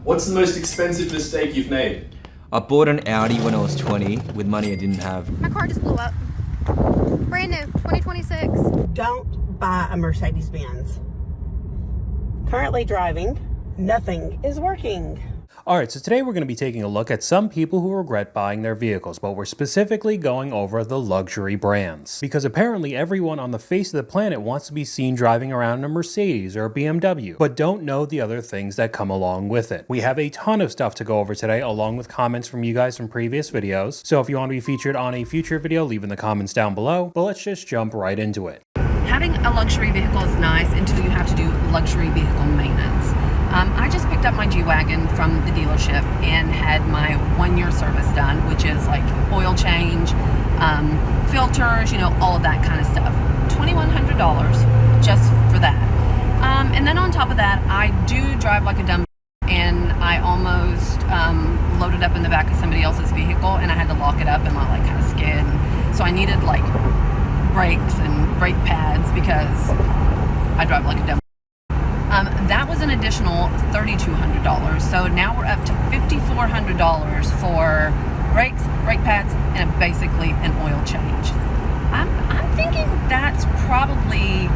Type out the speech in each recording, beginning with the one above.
What's the most expensive mistake you've made? I bought an Audi when I was 20 with money I didn't have. My car just blew up. Brand new, 2026. Don't buy a Mercedes-Benz. Currently driving, nothing is working. Alright, so today we're going to be taking a look at some people who regret buying their vehicles, but we're specifically going over the luxury brands. Because apparently everyone on the face of the planet wants to be seen driving around in a Mercedes or a BMW, but don't know the other things that come along with it. We have a ton of stuff to go over today, along with comments from you guys from previous videos. So if you want to be featured on a future video, leave in the comments down below, but let's just jump right into it. Having a luxury vehicle is nice until you have to do luxury vehicle maintenance. I just picked up my G-Wagon from the dealership and had my 1-year service done, which is like oil change, filters, you know, all of that kind of stuff. $2,100 just for that. And then on top of that, I do drive like a dumb, and I almost loaded up in the back of somebody else's vehicle, and I had to lock it up and I like kind of skid. So I needed like brakes and brake pads because I drive like a dumb. That was an additional $3,200. So now we're up to $5,400 for brakes, brake pads, and basically an oil change. I'm thinking that's probably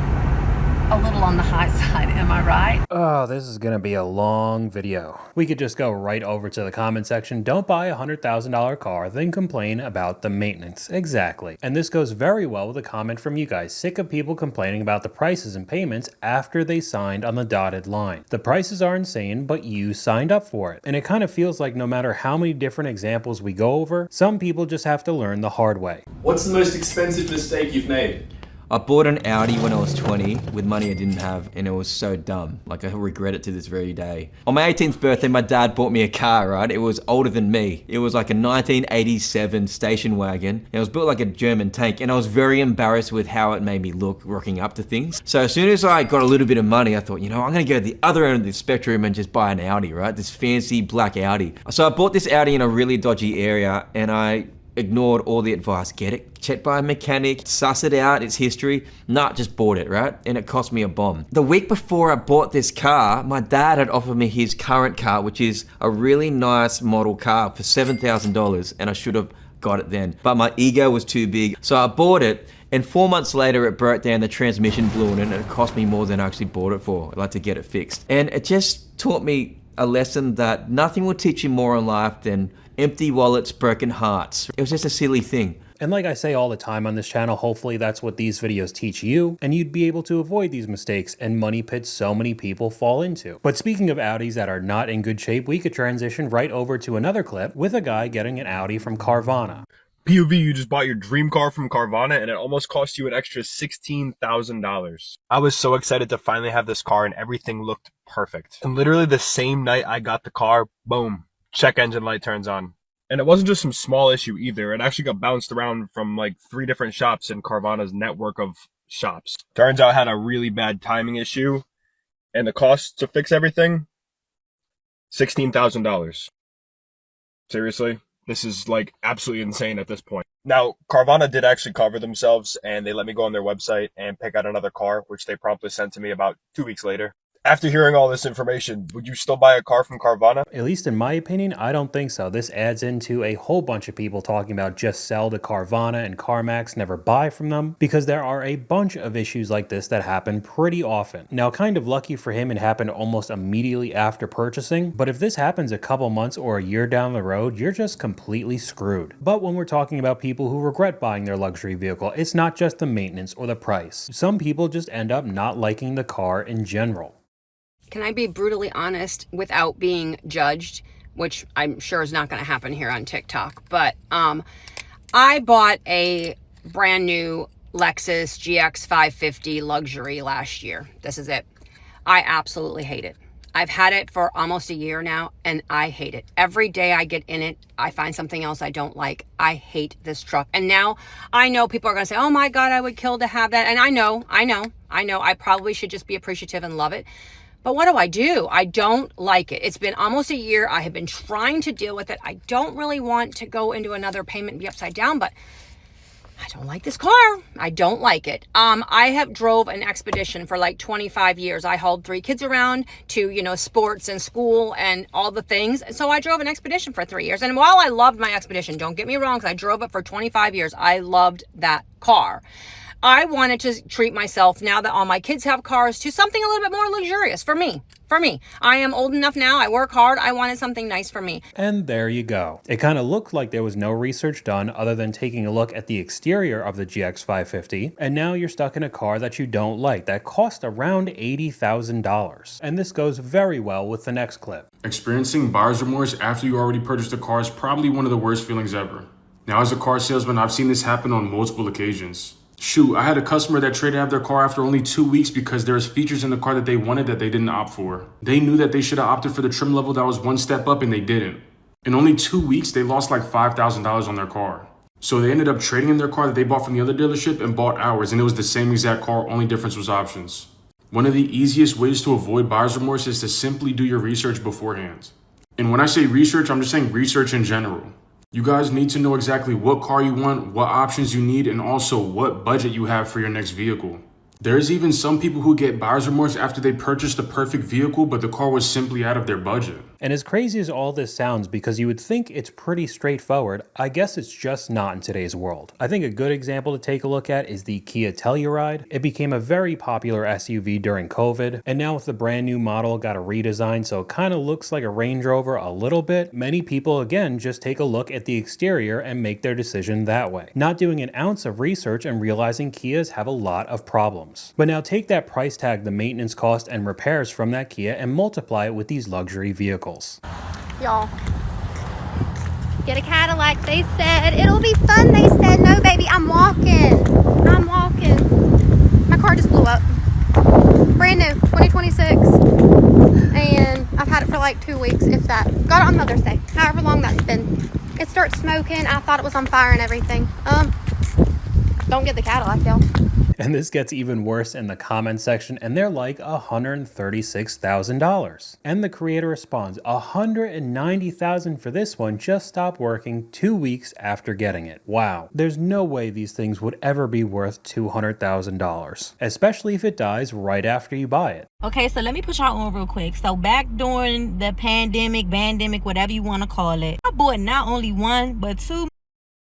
a little on the high side, am I right? Oh, this is gonna be a long video. We could just go right over to the comment section. Don't buy a $100,000 car, then complain about the maintenance. Exactly. And this goes very well with a comment from you guys. Sick of people complaining about the prices and payments after they signed on the dotted line. The prices are insane, but you signed up for it. And it kind of feels like no matter how many different examples we go over, some people just have to learn the hard way. What's the most expensive mistake you've made? I bought an Audi when I was 20 with money I didn't have, and it was so dumb. Like, I regret it to this very day. On my 18th birthday, my dad bought me a car, right? It was older than me. It was like a 1987 station wagon, and it was built like a German tank, and I was very embarrassed with how it made me look rocking up to things. So as soon as I got a little bit of money, I thought, you know, I'm gonna go to the other end of the spectrum and just buy an Audi, right? This fancy black Audi. So I bought this Audi in a really dodgy area, and I ignored all the advice. Get it checked by a mechanic, suss it out, its history. Nah, just bought it, right? And it cost me a bomb. The week before I bought this car, my dad had offered me his current car, which is a really nice model car for $7,000, and I should have got it then. But my ego was too big, so I bought it, and 4 months later it broke down, the transmission blew in, and it cost me more than I actually bought it for, like to get it fixed. And it just taught me a lesson that nothing will teach you more in life than empty wallets, broken hearts. It was just a silly thing. And like I say all the time on this channel, hopefully that's what these videos teach you, and you'd be able to avoid these mistakes and money pits so many people fall into. But speaking of Audis that are not in good shape, we could transition right over to another clip with a guy getting an Audi from Carvana. POV, you just bought your dream car from Carvana and it almost cost you an extra $16,000. I was so excited to finally have this car and everything looked perfect. And literally the same night I got the car, boom, check engine light turns on. And it wasn't just some small issue either. It actually got bounced around from like 3 different shops in Carvana's network of shops. Turns out it had a really bad timing issue. And the cost to fix everything, $16,000. Seriously? This is like absolutely insane at this point. Now, Carvana did actually cover themselves and they let me go on their website and pick out another car, which they promptly sent to me about 2 weeks later. After hearing all this information, would you still buy a car from Carvana? At least in my opinion, I don't think so. This adds into a whole bunch of people talking about just sell to Carvana and CarMax, never buy from them, because there are a bunch of issues like this that happen pretty often. Now, kind of lucky for him, it happened almost immediately after purchasing, but if this happens a couple months or a year down the road, you're just completely screwed. But when we're talking about people who regret buying their luxury vehicle, it's not just the maintenance or the price. Some people just end up not liking the car in general. Can I be brutally honest without being judged, which I'm sure is not going to happen here on TikTok, but I bought a brand new Lexus GX 550 luxury last year. This is it. I absolutely hate it. I've had it for almost a year now, and I hate it. Every day I get in it, I find something else I don't like. I hate this truck. And now I know people are going to say, oh my God, I would kill to have that. And I know. I probably should just be appreciative and love it. But what do? I don't like it. It's been almost a year. I have been trying to deal with it. I don't really want to go into another payment and be upside down, but I don't like this car. I don't like it. I have drove an Expedition for like 25 years. I hauled 3 kids around to, you know, sports and school and all the things. So I drove an Expedition for 3 years. And while I loved my Expedition, don't get me wrong, because I drove it for 25 years, I loved that car. I wanted to treat myself, now that all my kids have cars, to something a little bit more luxurious for me. I am old enough now. I work hard. I wanted something nice for me. And there you go. It kind of looked like there was no research done other than taking a look at the exterior of the GX550, and now you're stuck in a car that you don't like that cost around $80,000. And this goes very well with the next clip. Experiencing buyer's remorse after you already purchased a car is probably one of the worst feelings ever. Now, as a car salesman, I've seen this happen on multiple occasions. Shoot, I had a customer that traded out their car after only 2 weeks because there's features in the car that they wanted that they didn't opt for. They knew that they should have opted for the trim level that was one step up and they didn't. In only 2 weeks, they lost like $5,000 on their car. So they ended up trading in their car that they bought from the other dealership and bought ours, and it was the same exact car, only difference was options. One of the easiest ways to avoid buyer's remorse is to simply do your research beforehand. And when I say research, I'm just saying research in general. You guys need to know exactly what car you want, what options you need, and also what budget you have for your next vehicle. There's even some people who get buyer's remorse after they purchased the perfect vehicle, but the car was simply out of their budget. And as crazy as all this sounds, because you would think it's pretty straightforward, I guess it's just not in today's world. I think a good example to take a look at is the Kia Telluride. It became a very popular SUV during COVID, and now with the brand new model, got a redesign, so it kind of looks like a Range Rover a little bit. Many people, again, just take a look at the exterior and make their decision that way, not doing an ounce of research and realizing Kias have a lot of problems. But now take that price tag, the maintenance cost and repairs from that Kia, and multiply it with these luxury vehicles. Y'all, get a Cadillac. They said it'll be fun. They said, no, baby, I'm walking. My car just blew up. Brand new, 2026. And I've had it for like 2 weeks, if that. Got it on Mother's Day, however long that's been. It starts smoking. I thought it was on fire and everything. Don't get the Cadillac, y'all. And this gets even worse in the comment section, and they're like $136,000. And the creator responds, $190,000 for this one just stopped working 2 weeks after getting it. Wow. There's no way these things would ever be worth $200,000, especially if it dies right after you buy it. Okay, so let me put y'all on real quick. So back during the pandemic, whatever you want to call it, I bought not only one, but 2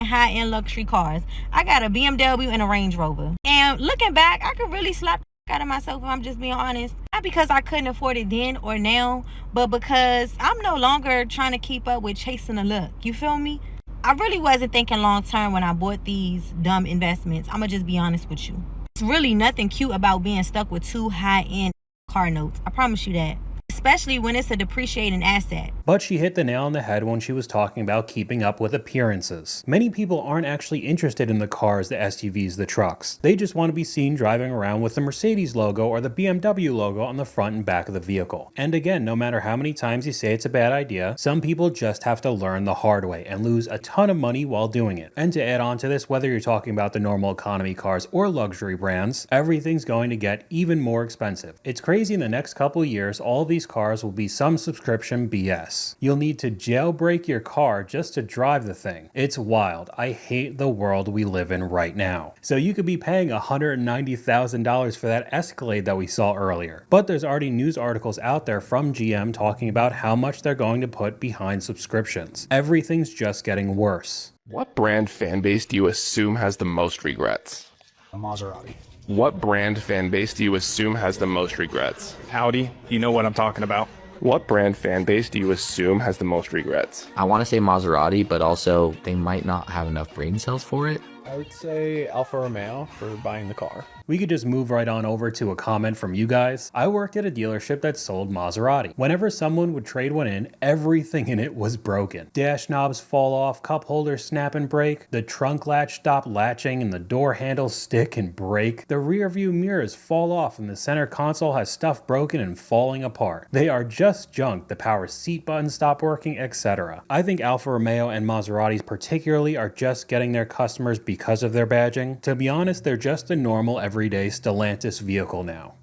high-end luxury cars. I got a BMW and a Range Rover. And looking back, I could really slap out of myself if I'm just being honest. Not because I couldn't afford it then or now, but because I'm no longer trying to keep up with chasing a look. You feel me? I really wasn't thinking long term when I bought these dumb investments. I'm gonna just be honest with you. It's really nothing cute about being stuck with 2 high-end car notes. I promise you that. Especially when it's a depreciating asset. But she hit the nail on the head when she was talking about keeping up with appearances. Many people aren't actually interested in the cars, the SUVs, the trucks. They just want to be seen driving around with the Mercedes logo or the BMW logo on the front and back of the vehicle. And again, no matter how many times you say it's a bad idea, some people just have to learn the hard way and lose a ton of money while doing it. And to add on to this, whether you're talking about the normal economy cars or luxury brands, everything's going to get even more expensive. It's crazy in the next couple years, all these cars will be some subscription BS. You'll need to jailbreak your car just to drive the thing. It's wild. I hate the world we live in right now. So you could be paying $190,000 for that Escalade that we saw earlier. But there's already news articles out there from GM talking about how much they're going to put behind subscriptions. Everything's just getting worse. What brand fan base do you assume has the most regrets? A Maserati. What brand fan base do you assume has the most regrets? Audi, you know what I'm talking about. What brand fan base do you assume has the most regrets? I want to say Maserati, but also they might not have enough brain cells for it. I would say Alfa Romeo for buying the car. We could just move right on over to a comment from you guys. I worked at a dealership that sold Maserati. Whenever someone would trade one in, everything in it was broken. Dash knobs fall off, cup holders snap and break, the trunk latch stop latching and the door handles stick and break. The rear view mirrors fall off and the center console has stuff broken and falling apart. They are just junk. The power seat buttons stop working, etc. I think Alfa Romeo and Maseratis particularly are just getting their customers because of their badging. To be honest, they're just a normal everyday Stellantis vehicle now.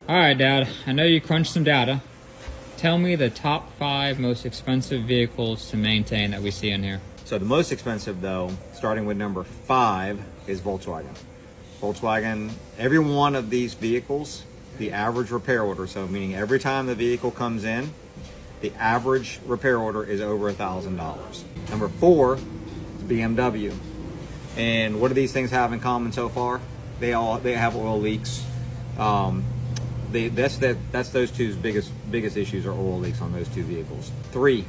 Alright, Dad, I know you crunched some data. Tell me the top 5 most expensive vehicles to maintain that we see in here. So the most expensive though, starting with number 5, is Volkswagen. Volkswagen, every one of these vehicles, the average repair order, so meaning every time the vehicle comes in, the average repair order is over $1,000. Number 4 is BMW. And what do these things have in common so far? They have oil leaks. That's those two's biggest issues are oil leaks on those two vehicles. 3,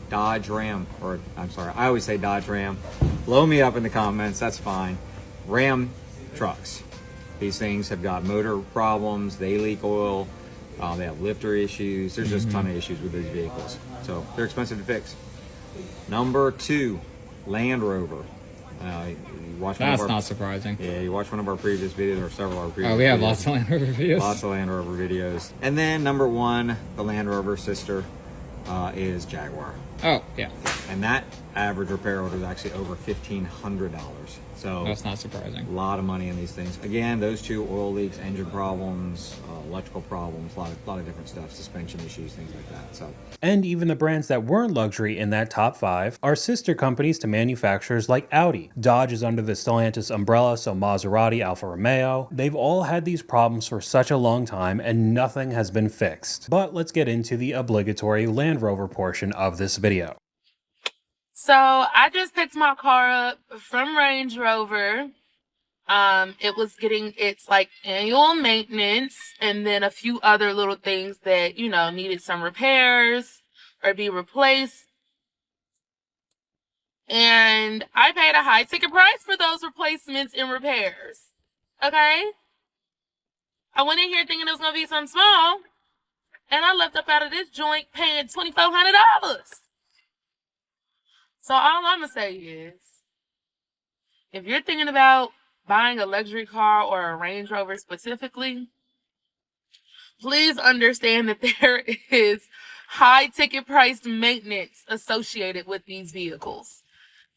Dodge Ram, or I'm sorry, I always say Dodge Ram. Blow me up in the comments, that's fine. Ram trucks. These things have got motor problems, they leak oil, they have lifter issues. There's just a ton of issues with these vehicles. So they're expensive to fix. Number 2, Land Rover. That's not surprising. Yeah, you watch one of our previous videos, or several of our previous videos. Oh, we have lots of Land Rover videos. Lots of Land Rover videos. And then number 1, the Land Rover sister, is Jaguar. Oh, yeah. And that average repair order is actually over $1,500. So that's not surprising. A lot of money in these things. Again, those two, oil leaks, engine problems, electrical problems, a lot of different stuff, suspension issues, things like that. So. And even the brands that weren't luxury in that top 5 are sister companies to manufacturers like Audi. Dodge is under the Stellantis umbrella, so Maserati, Alfa Romeo. They've all had these problems for such a long time and nothing has been fixed. But let's get into the obligatory Land Rover portion of this video. So I just picked my car up from Range Rover. It was getting its like annual maintenance and then a few other little things that, you know, needed some repairs or be replaced. And I paid a high ticket price for those replacements and repairs. Okay? I went in here thinking it was going to be something small. And I left up out of this joint paying $2,400. So all I'm going to say is, if you're thinking about buying a luxury car or a Range Rover specifically, please understand that there is high ticket priced maintenance associated with these vehicles.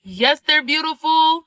Yes, they're beautiful,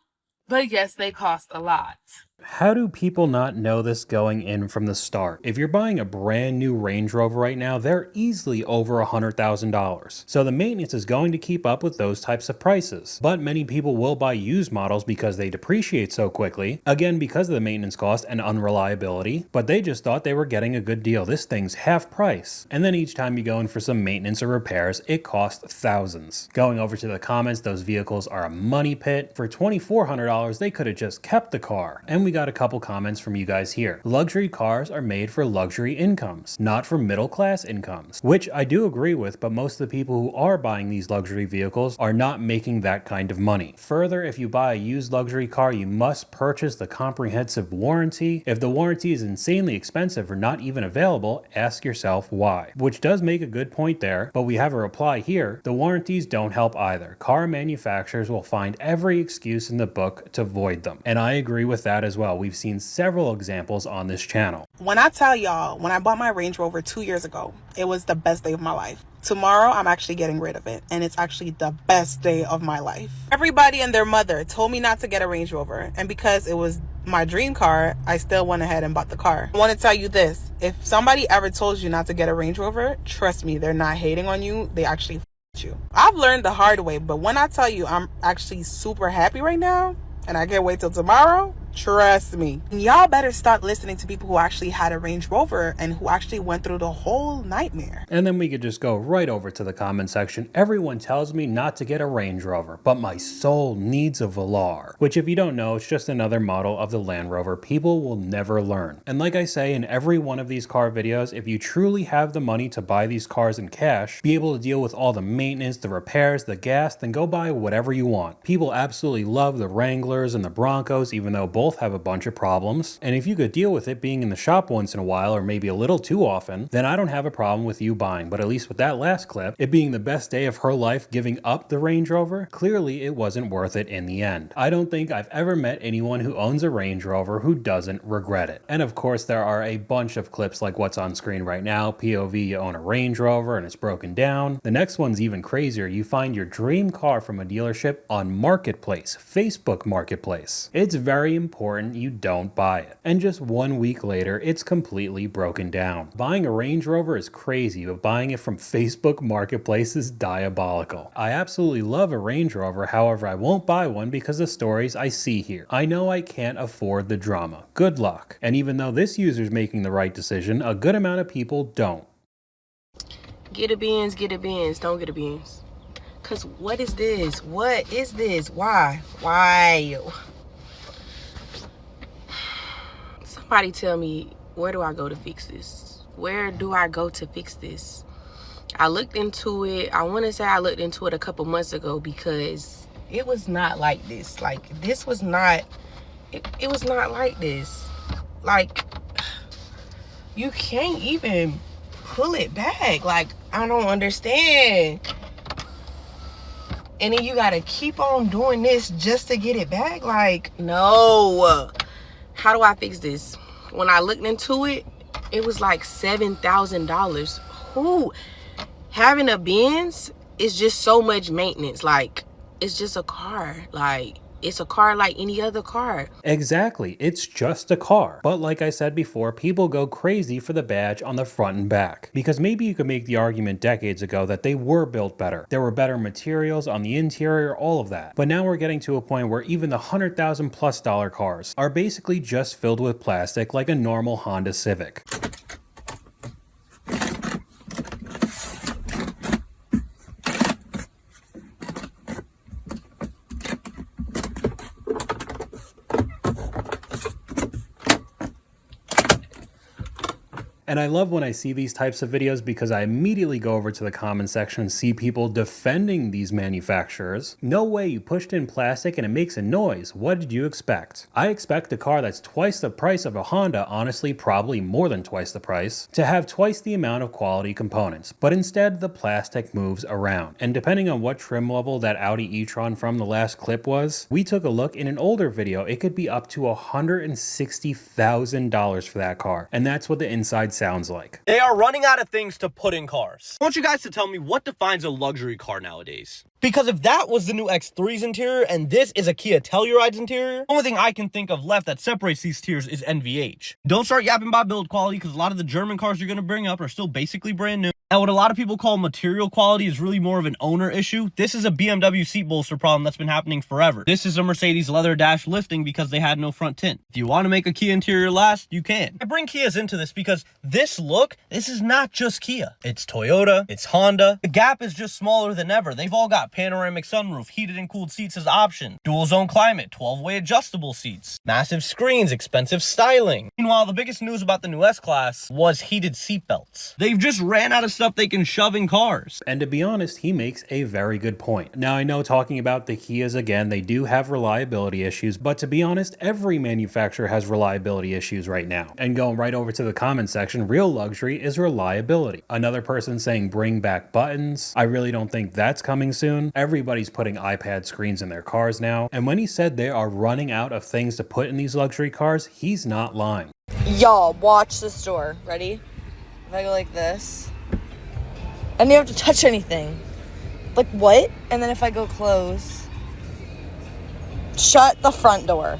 but yes, they cost a lot. How do people not know this going in from the start? If you're buying a brand new Range Rover right now, they're easily over $100,000. So the maintenance is going to keep up with those types of prices. But many people will buy used models because they depreciate so quickly, again because of the maintenance cost and unreliability, but they just thought they were getting a good deal. This thing's half price. And then each time you go in for some maintenance or repairs, it costs thousands. Going over to the comments, those vehicles are a money pit. For $2,400, they could have just kept the car. And we got a couple comments from you guys here. Luxury cars are made for luxury incomes, not for middle class incomes, which I do agree with, but most of the people who are buying these luxury vehicles are not making that kind of money. Further, if you buy a used luxury car, you must purchase the comprehensive warranty. If the warranty is insanely expensive or not even available, ask yourself why. Which does make a good point there, but we have a reply here. The warranties don't help either. Car manufacturers will find every excuse in the book to void them. And I agree with that as well. We've seen several examples on this channel. When I tell y'all, when I bought my Range Rover 2 years ago, it was the best day of my life. Tomorrow, I'm actually getting rid of it, and it's actually the best day of my life. Everybody and their mother told me not to get a Range Rover, and because it was my dream car, I still went ahead and bought the car. I want to tell you this. If somebody ever told you not to get a Range Rover, trust me, they're not hating on you. They actually you. I've learned the hard way, but when I tell you I'm actually super happy right now, and I can't wait till tomorrow, trust me. Y'all better start listening to people who actually had a Range Rover and who actually went through the whole nightmare. And then we could just go right over to the comment section. Everyone tells me not to get a Range Rover, but my soul needs a Velar. Which, if you don't know, it's just another model of the Land Rover people will never learn. And like I say in every one of these car videos, if you truly have the money to buy these cars in cash, be able to deal with all the maintenance, the repairs, the gas, then go buy whatever you want. People absolutely love the Wranglers and the Broncos, even though both have a bunch of problems. And if you could deal with it being in the shop once in a while, or maybe a little too often, then I don't have a problem with you buying. But at least with that last clip, it being the best day of her life giving up the Range Rover, clearly it wasn't worth it in the end. I don't think I've ever met anyone who owns a Range Rover who doesn't regret it. And of course, there are a bunch of clips like what's on screen right now. POV, you own a Range Rover and it's broken down. The next one's even crazier. You find your dream car from a dealership on Marketplace, Facebook Marketplace. It's very important important you don't buy it. And just 1 week later, it's completely broken down. Buying a Range Rover is crazy, but buying it from Facebook Marketplace is diabolical. I absolutely love a Range Rover, however I won't buy one because of stories I see here. I know I can't afford the drama. Good luck. And even though this user's making the right decision, a good amount of people don't. Get a Benz, don't get a Benz. Cause what is this? What is this? Why? Somebody tell me, where do I go to fix this? Where do I go to fix this? I looked into it. I want to say I looked into it a couple months ago because it was not like this. Like, this was not, it was not like this. Like, you can't even pull it back. Like, I don't understand. And then you gotta keep on doing this just to get it back. Like, no. How do I fix this? When I looked into it, it was like $7,000. Who? Having a Benz is just so much maintenance. Like, it's just a car. Like, it's a car like any other car. Exactly, it's just a car. But like I said before, people go crazy for the badge on the front and back. Because maybe you could make the argument decades ago that they were built better. There were better materials on the interior, all of that. But now we're getting to a point where even the $100,000+ cars are basically just filled with plastic like a normal Honda Civic. And I love when I see these types of videos because I immediately go over to the comment section and see people defending these manufacturers. No way, you pushed in plastic and it makes a noise. What did you expect? I expect a car that's twice the price of a Honda, honestly probably more than twice the price, to have twice the amount of quality components. But instead the plastic moves around. And depending on what trim level that Audi e-tron from the last clip was, we took a look in an older video, it could be up to $160,000 for that car. And that's what the inside sounds like. They are running out of things to put in cars. I want you guys to tell me what defines a luxury car nowadays. Because if that was the new X3's interior and this is a Kia Telluride's interior, the only thing I can think of left that separates these tiers is NVH. Don't start yapping about build quality because a lot of the German cars you're going to bring up are still basically brand new. And what a lot of people call material quality is really more of an owner issue. This is a BMW seat bolster problem that's been happening forever. This is a Mercedes leather dash lifting because they had no front tint. If you want to make a Kia interior last, you can. I bring Kias into this because this look, this is not just Kia. It's Toyota, it's Honda. The gap is just smaller than ever. They've all got panoramic sunroof, heated and cooled seats as options, dual zone climate, 12-way adjustable seats, massive screens, expensive styling. Meanwhile, the biggest news about the new S-Class was heated seat belts. They've just ran out of stuff they can shove in cars. And to be honest, he makes a very good point. Now I know talking about the Kias again, they do have reliability issues, but to be honest, every manufacturer has reliability issues right now. And going right over to the comment section, real luxury is reliability. Another person saying bring back buttons. I really don't think that's coming soon. Everybody's putting iPad screens in their cars now. And when he said they are running out of things to put in these luxury cars, he's not lying. Y'all, watch this door. Ready? If I go like this, and you have to touch anything. Like what? And then if I go close, shut the front door.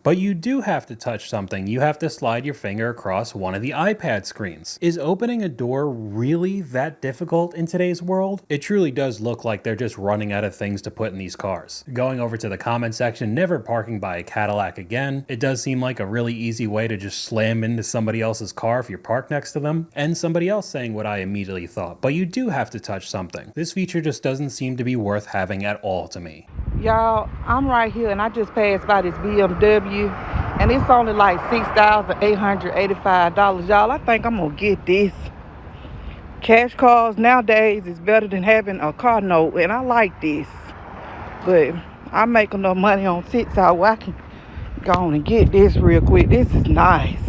But you do have to touch something. You have to slide your finger across one of the iPad screens. Is opening a door really that difficult in today's world? It truly does look like they're just running out of things to put in these cars. Going over to the comment section, never parking by a Cadillac again. It does seem like a really easy way to just slam into somebody else's car if you're parked next to them. And somebody else saying what I immediately thought. But you do have to touch something. This feature just doesn't seem to be worth having at all to me. Y'all, I'm right here and I just passed by this BMW and it's only like $6,885. Y'all, I think I'm gonna get this. Cash cars nowadays is better than having a car note, and I like this. But I make enough money on TikTok where I can go on and get this real quick. This is nice.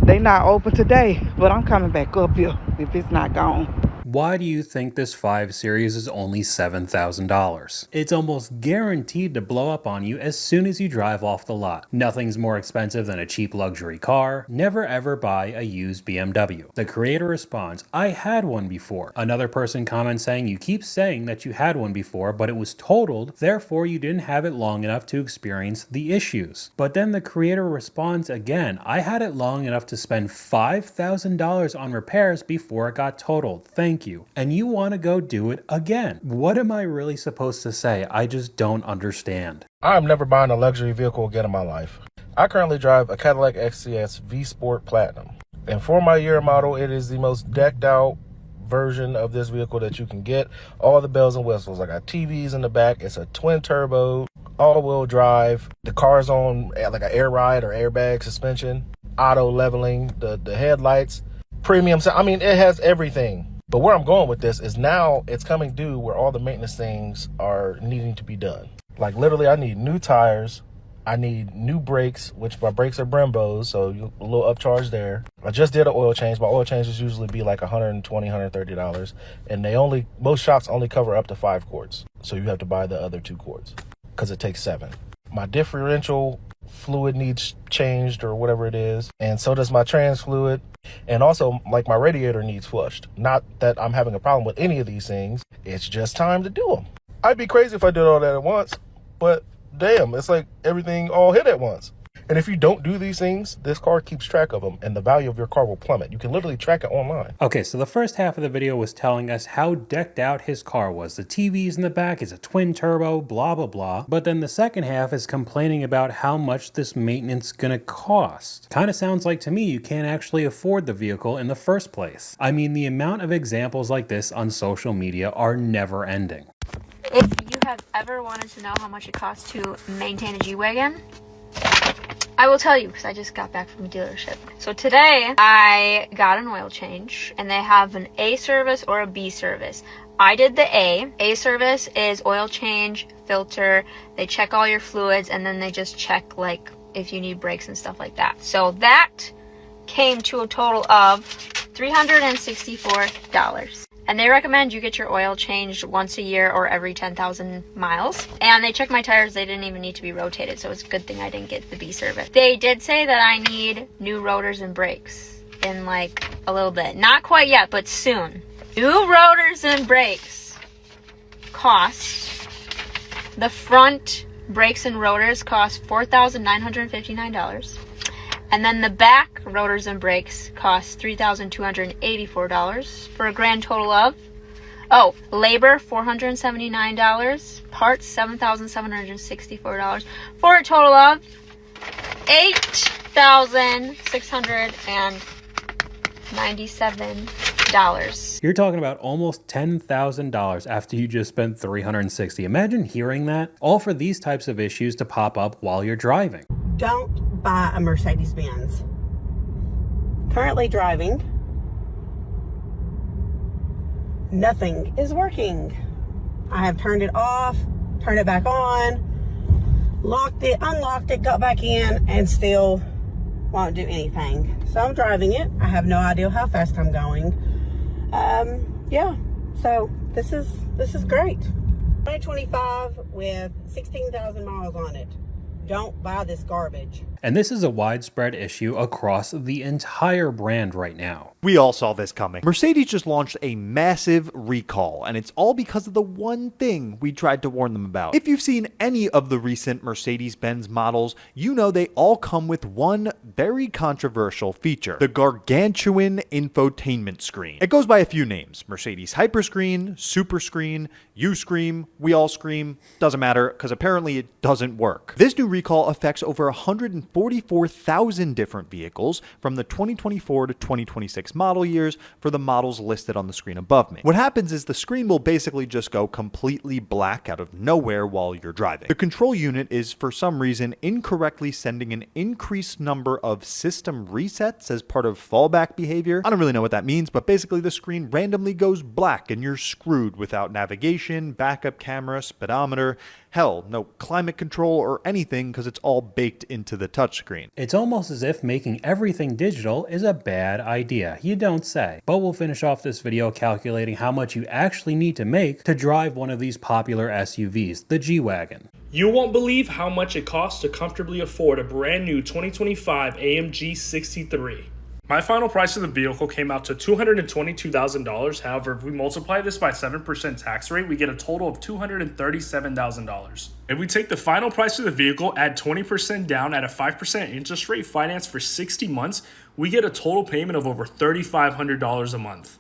They not open today, but I'm coming back up here if it's not gone. Why do you think this 5 Series is only $7,000? It's almost guaranteed to blow up on you as soon as you drive off the lot. Nothing's more expensive than a cheap luxury car. Never ever buy a used BMW. The creator responds, I had one before. Another person comments saying, you keep saying that you had one before, but it was totaled, therefore you didn't have it long enough to experience the issues. But then the creator responds again, I had it long enough to spend $5,000 on repairs before it got totaled. Thank you. And you want to go do it again. What am I really supposed to say? I just don't understand. I'm never buying a luxury vehicle again in my life. I currently drive a Cadillac XCS V Sport Platinum. And for my year model, it is the most decked out version of this vehicle that you can get. All the bells and whistles. I got TVs in the back. It's a twin turbo, all-wheel drive. The car's on like an air ride or airbag suspension, auto leveling, the headlights, premium. I mean, it has everything. But where I'm going with this is now it's coming due where all the maintenance things are needing to be done. Like literally, I need new tires. I need new brakes, which my brakes are Brembos, so a little upcharge there. I just did an oil change. My oil changes usually be like $120, $130, and most shops only cover up to 5 quarts. So you have to buy the other 2 quarts because it takes 7. My differential fluid needs changed or whatever it is, and so does my trans fluid. And also, like, my radiator needs flushed. Not that I'm having a problem with any of these things. It's just time to do them. I'd be crazy if I did all that at once, but damn, it's like everything all hit at once. And if you don't do these things, this car keeps track of them and the value of your car will plummet. You can literally track it online. Okay, so the first half of the video was telling us how decked out his car was. The TV's in the back, it's a twin turbo, blah, blah, blah. But then the second half is complaining about how much this maintenance is gonna cost. Kind of sounds like to me you can't actually afford the vehicle in the first place. I mean, the amount of examples like this on social media are never ending. If you have ever wanted to know how much it costs to maintain a G-Wagon, I will tell you because I just got back from a dealership. So today I got an oil change and they have an A service or a B service. I did the A. A service is oil change, filter, they check all your fluids and then they just check like if you need brakes and stuff like that. So that came to a total of $364. And they recommend you get your oil changed once a year or every 10,000 miles. And they checked my tires, they didn't even need to be rotated, so it's a good thing I didn't get the B service. They did say that I need new rotors and brakes in like a little bit. Not quite yet, but soon. New rotors and brakes cost, the front brakes and rotors cost $4,959. And then the back rotors and brakes cost $3,284 for a grand total of, labor $479, parts $7,764 for a total of $8,697. You're talking about almost $10,000 after you just spent $360. Imagine hearing that, all for these types of issues to pop up while you're driving. Don't buy a Mercedes-Benz. Currently driving. Nothing is working. I have turned it off, turned it back on, locked it, unlocked it, got back in, and still won't do anything. So I'm driving it. I have no idea how fast I'm going. Yeah, so this is great. 2025 with 16,000 miles on it. Don't buy this garbage. And this is a widespread issue across the entire brand right now. We all saw this coming. Mercedes just launched a massive recall, and it's all because of the one thing we tried to warn them about. If you've seen any of the recent Mercedes-Benz models, you know they all come with one very controversial feature: the gargantuan infotainment screen. It goes by a few names: Mercedes Hyperscreen, Super Screen, You Scream, We All Scream, doesn't matter, because apparently it doesn't work. This new recall affects over 144,000 different vehicles from the 2024 to 2026 model years for the models listed on the screen above me. What happens is the screen will basically just go completely black out of nowhere while you're driving. The control unit is, for some reason, incorrectly sending an increased number of system resets as part of fallback behavior. I don't really know what that means, but basically the screen randomly goes black and you're screwed without navigation, backup camera, speedometer, hell, no climate control or anything because it's all baked into the touchscreen. It's almost as if making everything digital is a bad idea. you don't say. But we'll finish off this video calculating how much you actually need to make to drive one of these popular SUVs, the G-Wagon. You won't believe how much it costs to comfortably afford a brand new 2025 AMG 63. My final price of the vehicle came out to $222,000. However, if we multiply this by 7% tax rate, we get a total of $237,000. If we take the final price of the vehicle, add 20% down at a 5% interest rate, financed for 60 months, we get a total payment of over $3,500 a month.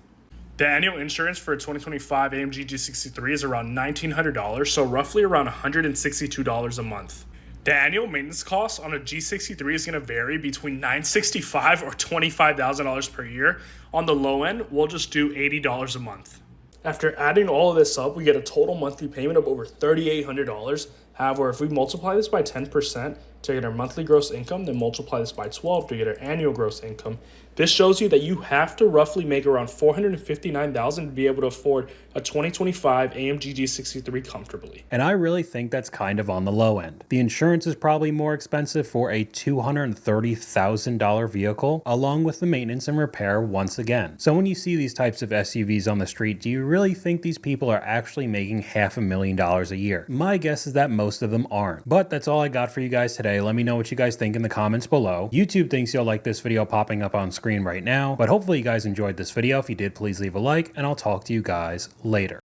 The annual insurance for a 2025 AMG G63 is around $1,900, so roughly around $162 a month. The annual maintenance cost on a G63 is going to vary between $965 or $25,000 per year. On the low end, we'll just do $80 a month. After adding all of this up, we get a total monthly payment of over $3,800. However, if we multiply this by 10% to get our monthly gross income, then multiply this by 12 to get our annual gross income, this shows you that you have to roughly make around $459,000 to be able to afford a 2025 AMG G63 comfortably. And I really think that's kind of on the low end. The insurance is probably more expensive for a $230,000 vehicle, along with the maintenance and repair once again. So when you see these types of SUVs on the street, do you really think these people are actually making $500,000 a year? My guess is that most of them aren't. But that's all I got for you guys today. Let me know what you guys think in the comments below. YouTube thinks you'll like this video popping up on screen right now, but hopefully you guys enjoyed this video. If you did, please leave a like, and I'll talk to you guys later.